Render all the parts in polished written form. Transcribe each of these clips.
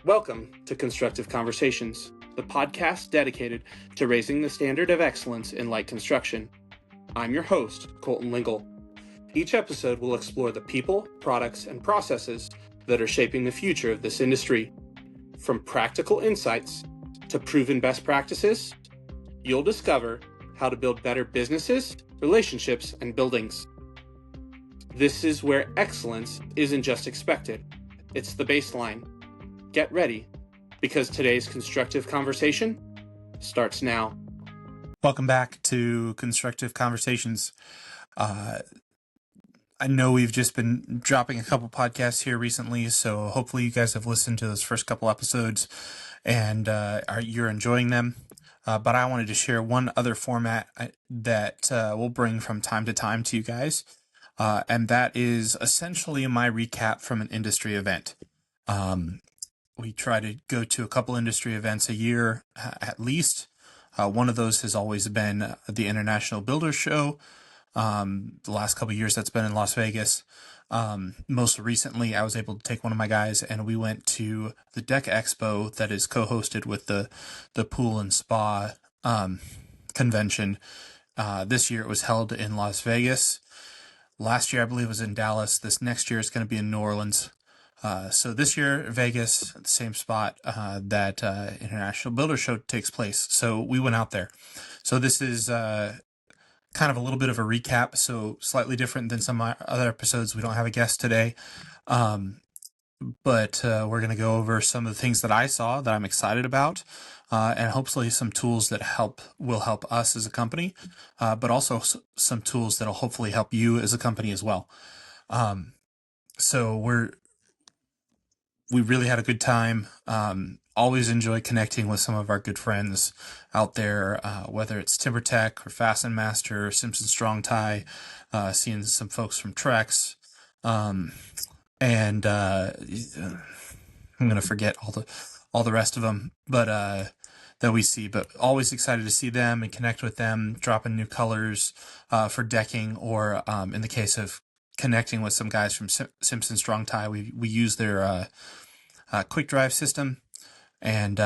Welcome to Constructive Conversations, the podcast dedicated to raising the standard of excellence in light construction. I'm your host, Colton Lingle. Each episode will explore the people, products, and processes that are shaping the future of this industry. From practical insights to proven best practices, you'll discover how to build better businesses, relationships, and buildings. This is where excellence isn't just expected, it's the baseline. Get ready, because today's constructive conversation starts now. Welcome back to Constructive Conversations. I know we've just been dropping a couple podcasts here recently, so hopefully you guys have listened to those first couple episodes and you're enjoying them. But I wanted to share one other format that we'll bring from time to time to you guys, and that is essentially my recap from an industry event. We try to go to a couple industry events a year at least. One of those has always been the International Builders Show. The last couple of years that's been in Las Vegas. Most recently, I was able to take one of my guys and we went to the Deck Expo that is co-hosted with the Pool and Spa convention. This year it was held in Las Vegas. Last year, I believe, it was in Dallas. This next year is going to be in New Orleans. So this year, Vegas, the same spot that International Builder Show takes place. So we went out there. So this is kind of a little bit of a recap. So slightly different than some other episodes. We don't have a guest today. But we're going to go over some of the things that I saw that I'm excited about, and hopefully some tools that will help us as a company, but also some tools that'll hopefully help you as a company as well. So we really had a good time. Always enjoy connecting with some of our good friends out there, whether it's TimberTech or Fasten Master or Simpson Strong Tie, seeing some folks from Trex, and I'm gonna forget all the rest of them, but that we see. But always excited to see them and connect with them, dropping new colors for decking, or in the case of connecting with some guys from Simpson Strong Tie, we use their quick drive system, and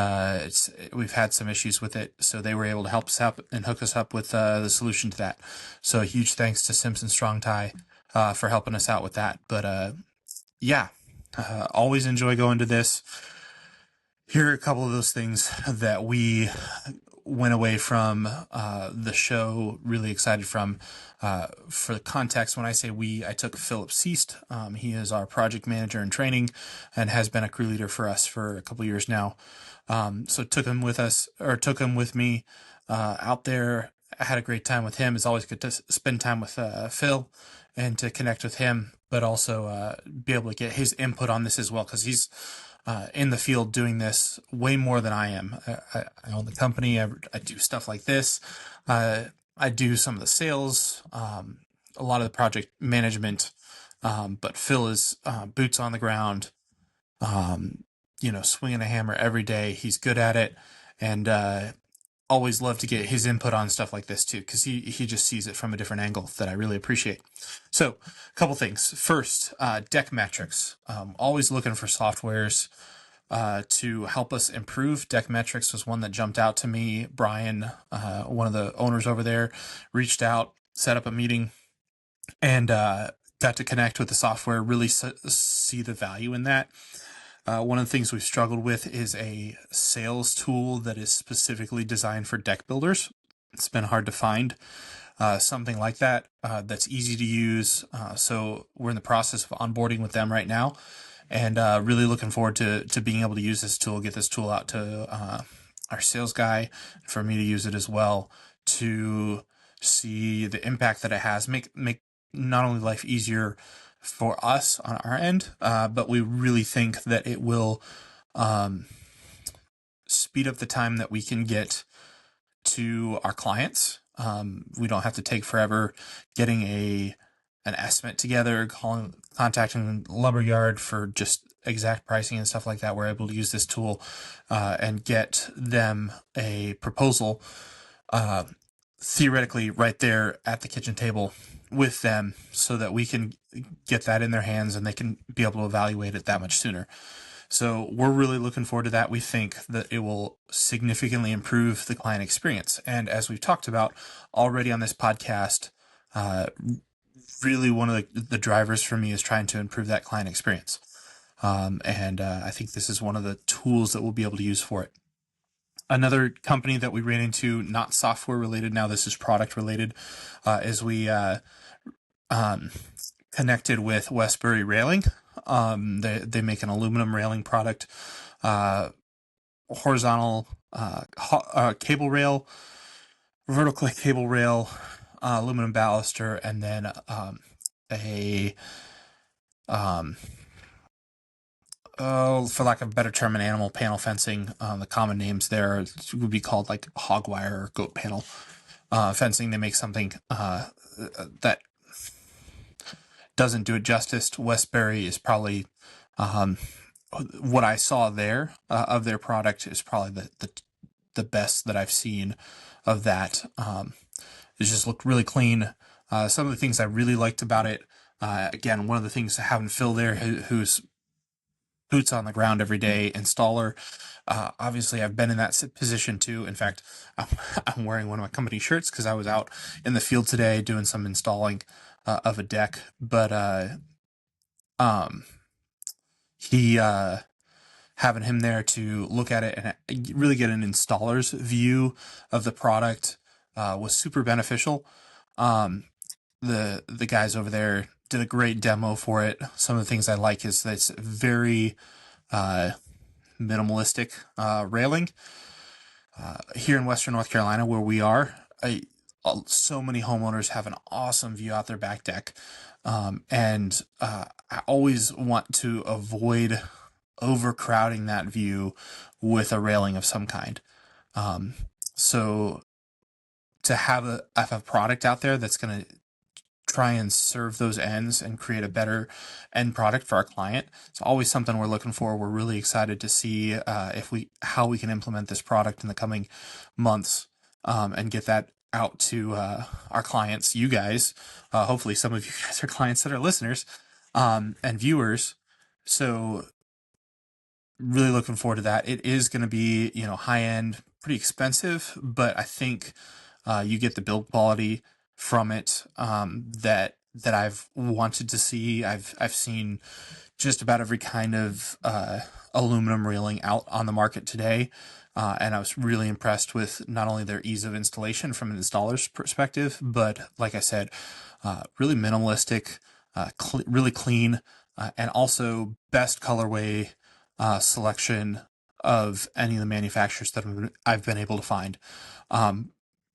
we've had some issues with it, so they were able to help us out and hook us up with the solution to that. So a huge thanks to Simpson Strong Tie for helping us out with that. But always enjoy going to this. Here are a couple of those things that we went away from the show really excited from. For context, when I say we, I took Philip Seast. He is our project manager in training and has been a crew leader for us for a couple years now. So took him with me out there. I had a great time with him. It's always good to spend time with Phil and to connect with him, but also be able to get his input on this as well, because he's in the field doing this way more than I am. I own the company. I do stuff like this. I do some of the sales, a lot of the project management, but Phil is boots on the ground, swinging a hammer every day. He's good at it, and always love to get his input on stuff like this too, because he just sees it from a different angle that I really appreciate. So a couple things. First, Deck Metrics. Always looking for softwares to help us improve. Deck Metrics was one that jumped out to me. Brian, one of the owners over there, reached out, set up a meeting, and got to connect with the software, really see the value in that. One of the things we've struggled with is a sales tool that is specifically designed for deck builders. It's been hard to find something like that that's easy to use. So we're in the process of onboarding with them right now, and really looking forward to being able to use this tool, get this tool out to our sales guy, for me to use it as well, to see the impact that it has, make not only life easier for us on our end, but we really think that it will speed up the time that we can get to our clients. We don't have to take forever getting an estimate together, contacting lumberyard for just exact pricing and stuff like that. We're able to use this tool and get them a proposal theoretically right there at the kitchen table with them, so that we can get that in their hands and they can be able to evaluate it that much sooner. So we're really looking forward to that. We think that it will significantly improve the client experience. And as we've talked about already on this podcast, really one of the drivers for me is trying to improve that client experience. And I think this is one of the tools that we'll be able to use for it. Another company that we ran into, not software related, now this is product related, is we connected with Westbury Railing. They make an aluminum railing product, horizontal cable rail, vertical cable rail, aluminum baluster, and then for lack of a better term, an animal panel fencing. The common names there would be called like hog wire or goat panel fencing. They make something that doesn't do it justice. Westbury is probably what I saw there of their product is probably the best that I've seen of that. It just looked really clean. Some of the things I really liked about it, again, one of the things having Phil there who's boots on the ground every day installer. Obviously, I've been in that position too. In fact, I'm wearing one of my company shirts because I was out in the field today doing some installing of a deck. But he having him there to look at it and really get an installer's view of the product was super beneficial. The guys over there did a great demo for it. Some of the things I like is that it's very minimalistic railing. Here in Western North Carolina, where we are, so many homeowners have an awesome view out their back deck. And I always want to avoid overcrowding that view with a railing of some kind. So to have a product out there that's going to try and serve those ends and create a better end product for our client, it's always something we're looking for. We're really excited to see how we can implement this product in the coming months and get that out to our clients, you guys. Hopefully some of you guys are clients that are listeners and viewers. So really looking forward to that. It is going to be, high end, pretty expensive, but I think you get the build quality from it that I've wanted to see. I've seen just about every kind of aluminum railing out on the market today, and I was really impressed with not only their ease of installation from an installer's perspective, but like I said, really minimalistic, really clean, and also best colorway selection of any of the manufacturers that I've been able to find.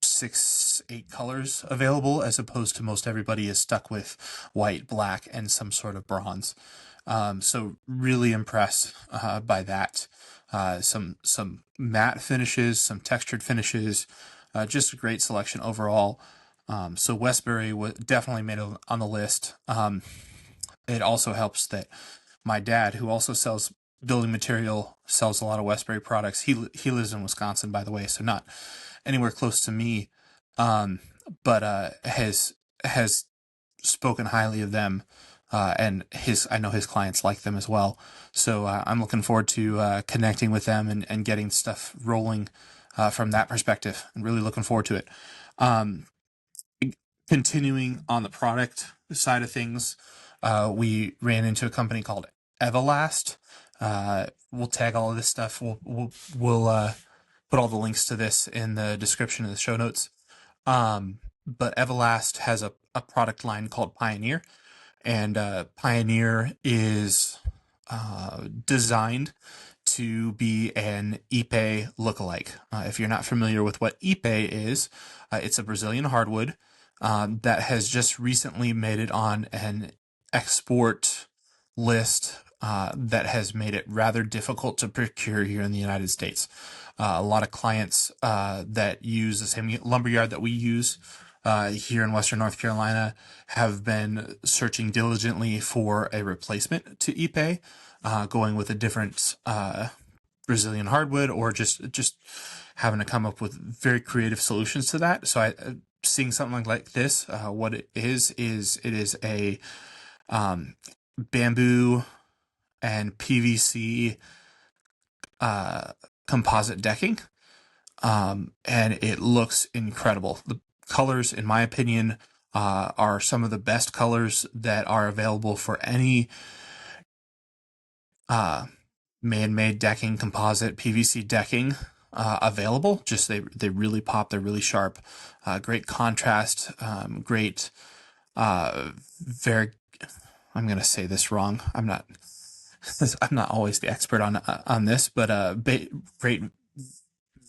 6-8 colors available, as opposed to most everybody is stuck with white, black, and some sort of bronze. So really impressed by that. Some matte finishes, some textured finishes, just a great selection overall. So Westbury definitely made it on the list. It also helps that my dad, who also sells building material, sells a lot of Westbury products. He lives in Wisconsin, by the way, so not anywhere close to me, but has spoken highly of them, and I know his clients like them as well. So I'm looking forward to connecting with them and getting stuff rolling from that perspective, and really looking forward to it. Continuing on the product side of things, we ran into a company called Everlast. We'll tag all of this stuff. We'll put all the links to this in the description of the show notes. But Everlast has a product line called Pioneer, and Pioneer is designed to be an Ipe lookalike. If you're not familiar with what Ipe is, it's a Brazilian hardwood that has just recently made it on an export list that has made it rather difficult to procure here in the United States. A lot of clients that use the same lumberyard that we use here in Western North Carolina have been searching diligently for a replacement to Ipe, going with a different Brazilian hardwood, or just having to come up with very creative solutions to that. So seeing something like this, what it is it is a bamboo and PVC composite decking. And it looks incredible. The colors, in my opinion, are some of the best colors that are available for any man-made decking, composite PVC decking available. Just they really pop. They're really sharp. Great contrast. Great. Very. I'm going to say this wrong. I'm not always the expert on this, but great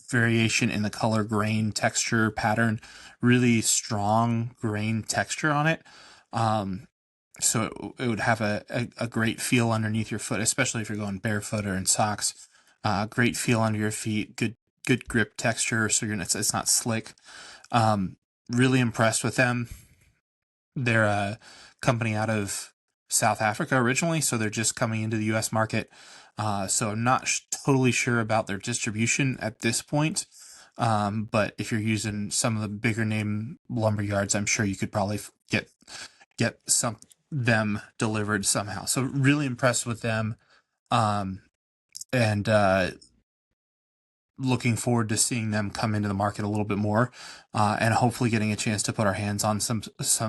variation in the color, grain, texture, pattern. Really strong grain texture on it. So it would have a great feel underneath your foot, especially if you're going barefoot or in socks. Great feel under your feet, good grip texture, so it's not slick. Really impressed with them. They're a company out of South Africa originally, so they're just coming into the U.S. market. So I'm not totally sure about their distribution at this point. But if you're using some of the bigger name lumber yards, I'm sure you could probably get them delivered somehow. So really impressed with them. And looking forward to seeing them come into the market a little bit more, and hopefully getting a chance to put our hands on some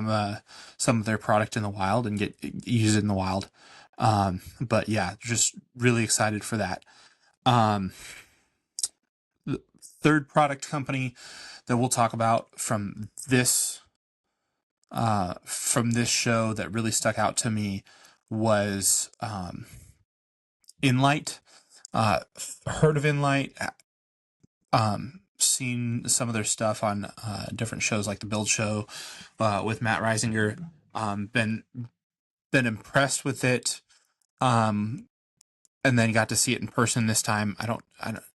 of their product in the wild and use it in the wild. But yeah, just really excited for that. The third product company that we'll talk about from this show that really stuck out to me was Inlight. Heard of Inlight, seen some of their stuff on different shows like the Build Show with Matt Reisinger. Been impressed with it, and then got to see it in person this time. I don't.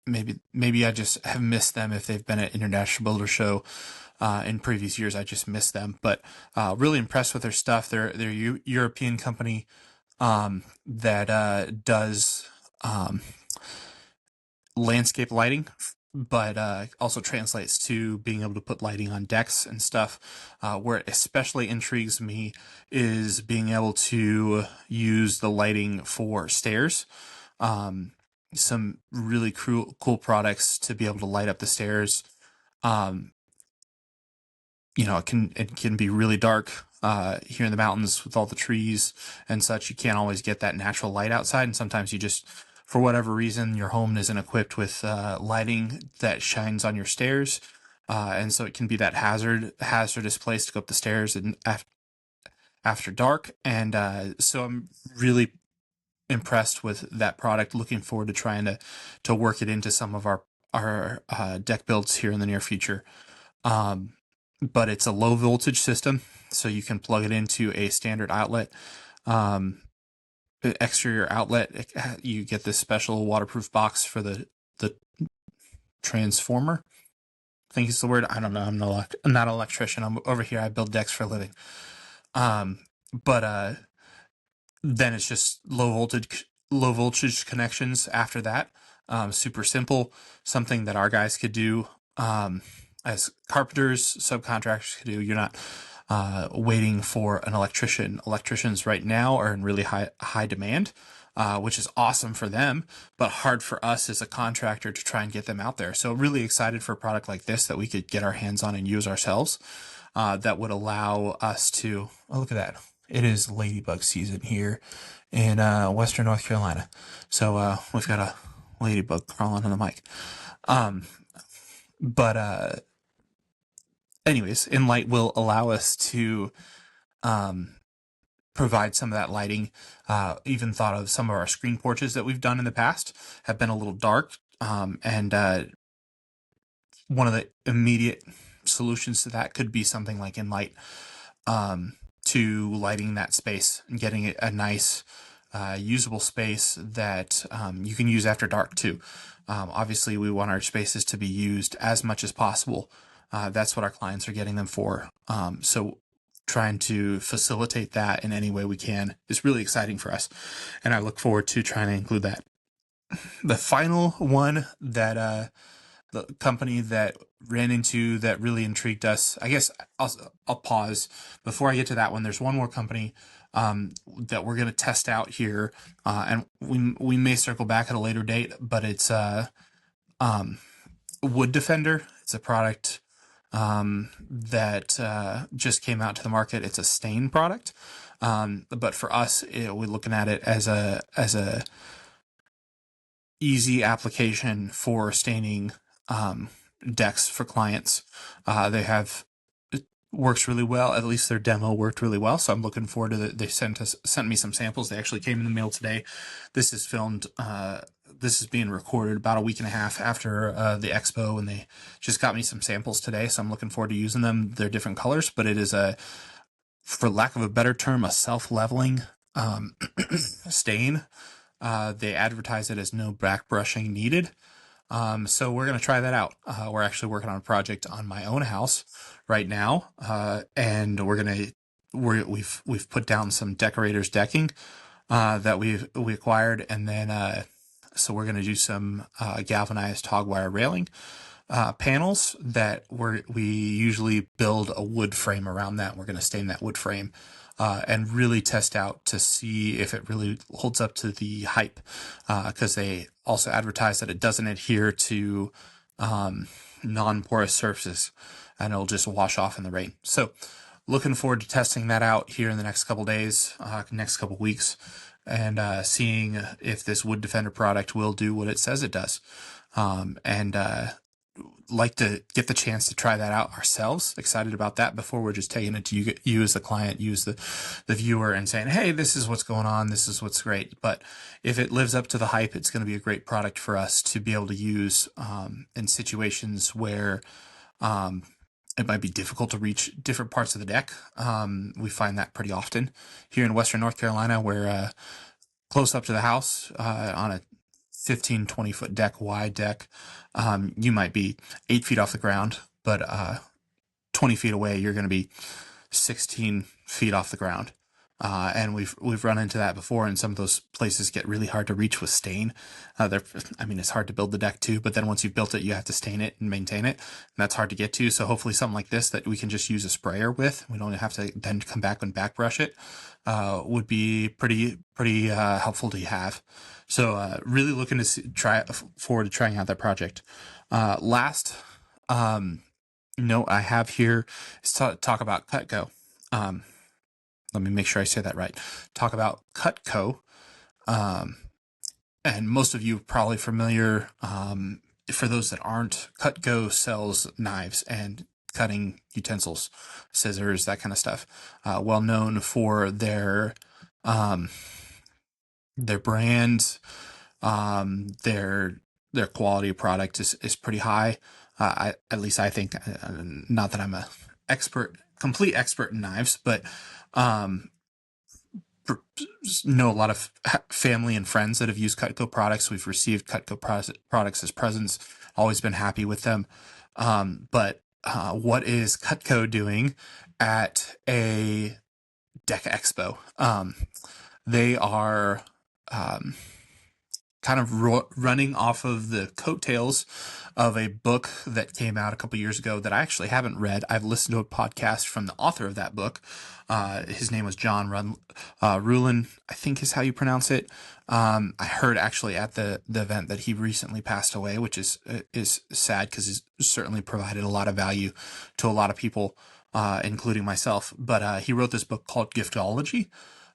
Maybe I just have missed them if they've been at International Builder Show in previous years. I just missed them, but really impressed with their stuff. They're a European company that does landscape lighting, but also translates to being able to put lighting on decks and stuff. Where it especially intrigues me is being able to use the lighting for stairs. Some really cool products to be able to light up the stairs. It can be really dark here in the mountains with all the trees and such. You can't always get that natural light outside, and sometimes you just, for whatever reason, your home isn't equipped with lighting that shines on your stairs, and so it can be that hazardous place to go up the stairs and after dark. And so I'm really impressed with that product. Looking forward to trying to work it into some of our deck builds here in the near future. But it's a low voltage system, so you can plug it into a standard outlet. Exterior outlet, you get this special waterproof box for the transformer. I think it's the word. I don't know. I'm not an electrician. I'm over here. I build decks for a living. But then it's just low voltage connections after that. Super simple, something that our guys could do as carpenters, subcontractors could do. You're not waiting for an electrician. Electricians right now are in really high demand, which is awesome for them, but hard for us as a contractor to try and get them out there. So really excited for a product like this that we could get our hands on and use ourselves. That would allow us to, oh, look at that. It is ladybug season here in Western North Carolina. So we've got a ladybug crawling on the mic. But anyways, Inlight will allow us to provide some of that lighting. Even thought of some of our screen porches that we've done in the past have been a little dark. And one of the immediate solutions to that could be something like Inlight to lighting that space and getting it a nice usable space that you can use after dark too. Obviously, we want our spaces to be used as much as possible. That's what our clients are getting them for. So trying to facilitate that in any way we can is really exciting for us. And I look forward to trying to include that. The final one that the company that ran into that really intrigued us, I guess I'll pause before I get to that one. There's one more company that we're going to test out here, and we may circle back at a later date. But it's Wood Defender. It's a product that just came out to the market. It's a stain product, but for us, we're looking at it as a easy application for staining decks for clients. It works really well. At least their demo worked really well. So I'm looking forward to it. They sent me some samples. They actually came in the mail today. This is filmed. This is being recorded about a week and a half after the expo, and they just got me some samples today. So I'm looking forward to using them. They're different colors, but it is for lack of a better term, a self-leveling stain. They advertise it as no back brushing needed. So we're going to try that out. We're actually working on a project on my own house right now. And we've put down some decorators decking, that we acquired. And then, so we're going to do some, galvanized hog wire railing, panels that we usually build a wood frame around that. We're going to stain that wood frame, and really test out to see if it really holds up to the hype, because they also advertise that it doesn't adhere to non-porous surfaces, and it'll just wash off in the rain. So looking forward to testing that out here in the next couple days, next couple weeks, and seeing if this Wood Defender product will do what it says it does. And like to get the chance to try that out ourselves. Excited about that before we're just taking it to you as the client, you as the viewer, and saying, hey, this is what's going on. This is what's great. But if it lives up to the hype, it's going to be a great product for us to be able to use in situations where it might be difficult to reach different parts of the deck. We find that pretty often here in Western North Carolina, where close up to the house, on a 15, 20 foot deck, wide deck, you might be 8 feet off the ground, but 20 feet away, you're going to be 16 feet off the ground. And we've run into that before, and some of those places get really hard to reach with stain. It's hard to build the deck too, but then once you've built it, you have to stain it and maintain it, and that's hard to get to. So hopefully something like this that we can just use a sprayer with, we don't have to then come back and back brush it, would be pretty helpful to have. So really looking to forward to trying out that project. Last note I have here is talk about Cutco. Let me make sure I say that right. Talk about Cutco. And most of you are probably familiar. For those that aren't, Cutco sells knives and cutting utensils, scissors, that kind of stuff. Well known for their brand, their quality of product is pretty high. At least I think, not that I'm a complete expert in knives, but know a lot of family and friends that have used Cutco products. We've received Cutco products as presents, always been happy with them. But what is Cutco doing at a Deck Expo? They are kind of running off of the coattails of a book that came out a couple years ago that I actually haven't read. I've listened to a podcast from the author of that book. His name was John Rulin, I think is how you pronounce it. I heard actually at the event that he recently passed away, which is sad because he's certainly provided a lot of value to a lot of people, including myself. But he wrote this book called Giftology,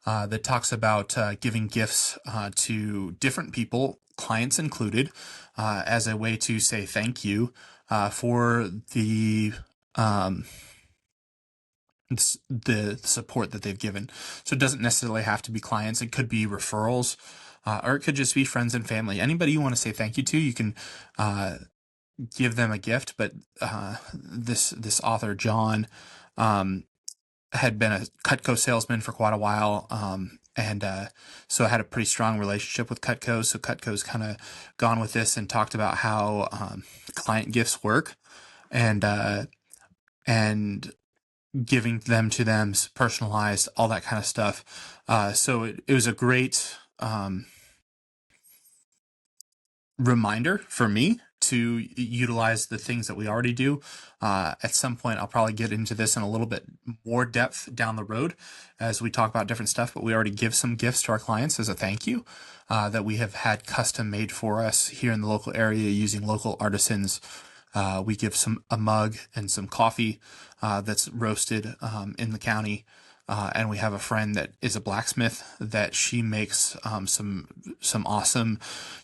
that talks about giving gifts to different people, clients included, as a way to say thank you for the support that they've given. So it doesn't necessarily have to be clients. It could be referrals, or it could just be friends and family. Anybody you want to say thank you to, you can give them a gift. But this author, John, had been a Cutco salesman for quite a while, and so I had a pretty strong relationship with Cutco. So Cutco's kind of gone with this and talked about how client gifts work, and giving them to them personalized, all that kind of stuff. So it was a great reminder for me to utilize the things that we already do. At some point, I'll probably get into this in a little bit more depth down the road as we talk about different stuff, but we already give some gifts to our clients as a thank you that we have had custom made for us here in the local area using local artisans. We give a mug and some coffee that's roasted in the county. And we have a friend that is a blacksmith that she makes some awesome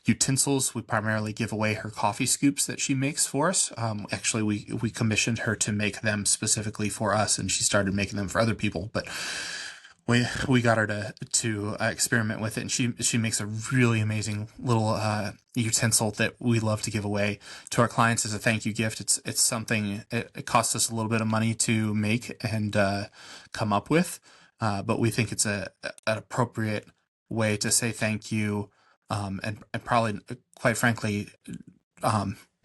utensils. We primarily give away her coffee scoops that she makes for us. Actually, we commissioned her to make them specifically for us, and she started making them for other people. But we got her to experiment with it, and she makes a really amazing little utensil that we love to give away to our clients as a thank you gift. It's something it costs us a little bit of money to make and come up with, but we think it's an appropriate way to say thank you, and probably, quite frankly,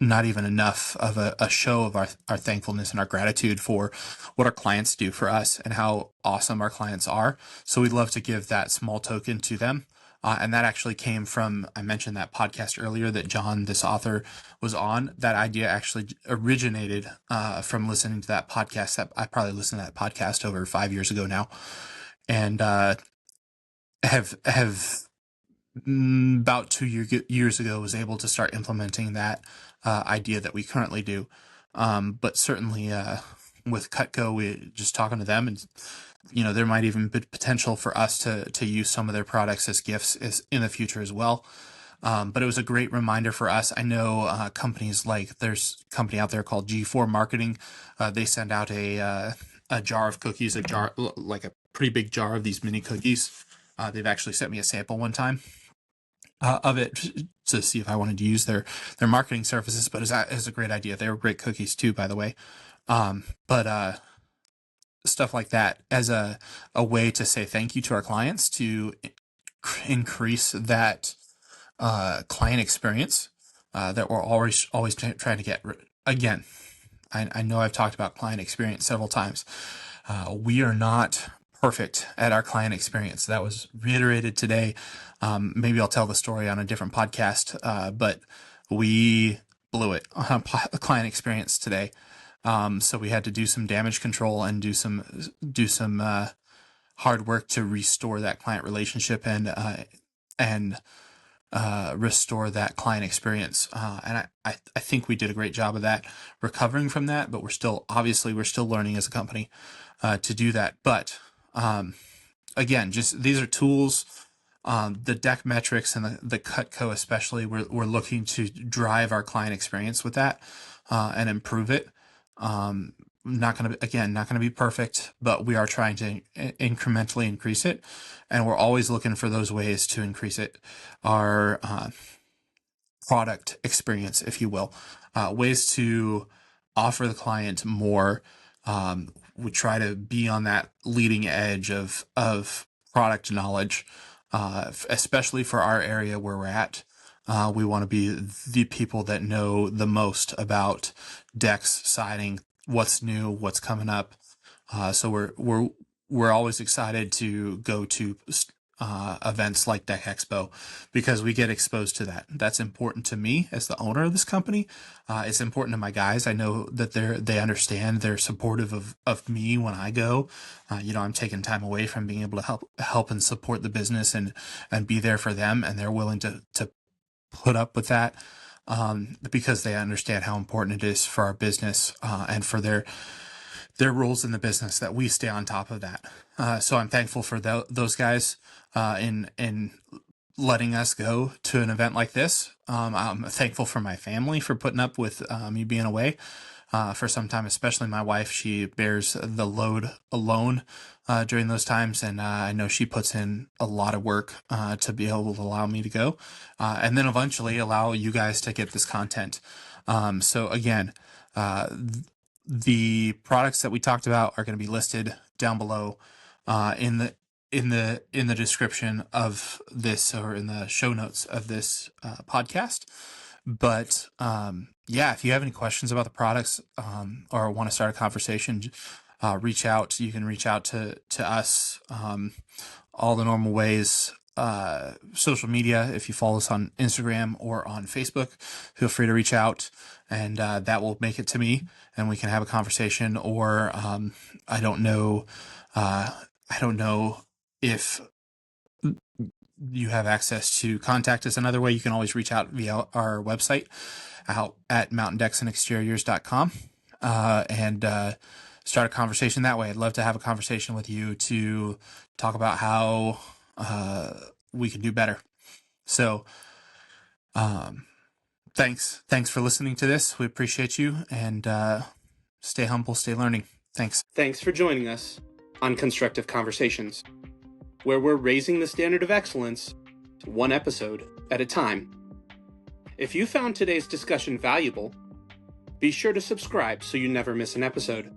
not even enough of a show of our thankfulness and our gratitude for what our clients do for us and how awesome our clients are. So we'd love to give that small token to them. And that actually came from, I mentioned that podcast earlier that John, this author, was on. That idea actually originated from listening to that podcast. That I probably listened to that podcast over 5 years ago now, and have about 2 years ago was able to start implementing that idea that we currently do. But certainly with Cutco, we just talking to them, and there might even be potential for us to use some of their products as gifts in the future as well. But it was a great reminder for us. I know companies there's a company out there called G4 Marketing. They send out a jar of cookies, like a pretty big jar of these mini cookies. They've actually sent me a sample one time of it to see if I wanted to use their marketing services, but it's a great idea. They were great cookies too, by the way. But stuff like that as a way to say thank you to our clients, to increase that client experience that we're always trying to get. Again, I know I've talked about client experience several times. We are not perfect at our client experience. That was reiterated today. Maybe I'll tell the story on a different podcast, but we blew it on client experience today. So we had to do some damage control and do some hard work to restore that client relationship and restore that client experience. And I think we did a great job of that, recovering from that, but we're still learning as a company to do that. But again, just these are tools. The deck metrics and the Cutco especially, we're looking to drive our client experience with that and improve it. Not going to be perfect, but we are trying to incrementally increase it, and we're always looking for those ways to increase it. Our product experience, if you will, ways to offer the client more. We try to be on that leading edge of product knowledge, especially for our area where we're at. We want to be the people that know the most about decks, siding, what's new, what's coming up. So we're always excited to go to events like Deck Expo because we get exposed to that. That's important to me as the owner of this company. It's important to my guys. I know that they understand. They're supportive of me when I go. I'm taking time away from being able to help and support the business and be there for them, and they're willing to put up with that because they understand how important it is for our business and for their roles in the business that we stay on top of that. So I'm thankful for those guys in letting us go to an event like this. I'm thankful for my family for putting up with me being away for some time, especially my wife. She bears the load alone during those times, and I know she puts in a lot of work to be able to allow me to go and then eventually allow you guys to get this content. So again, the products that we talked about are going to be listed down below in the description of this, or in the show notes of this podcast. But if you have any questions about the products or want to start a conversation, reach out. You can reach out to us all the normal ways. social media. If you follow us on Instagram or on Facebook, feel free to reach out, and that will make it to me, and we can have a conversation. Or I don't know if you have access to contact us another way. You can always reach out via our website out at mountaindecksandexteriors.com and start a conversation that way. I'd love to have a conversation with you to talk about how we can do better. So thanks for listening to this. We appreciate you, and stay humble, stay learning. Thanks for joining us on Constructive Conversations, where we're raising the standard of excellence one episode at a time. If you found today's discussion valuable, be sure to subscribe so you never miss an episode.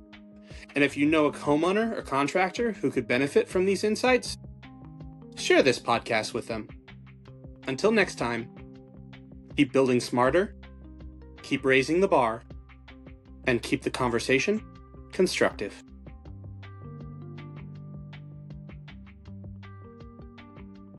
And if you know a homeowner or contractor who could benefit from these insights, share this podcast with them. Until next time, keep building smarter, keep raising the bar, and keep the conversation constructive.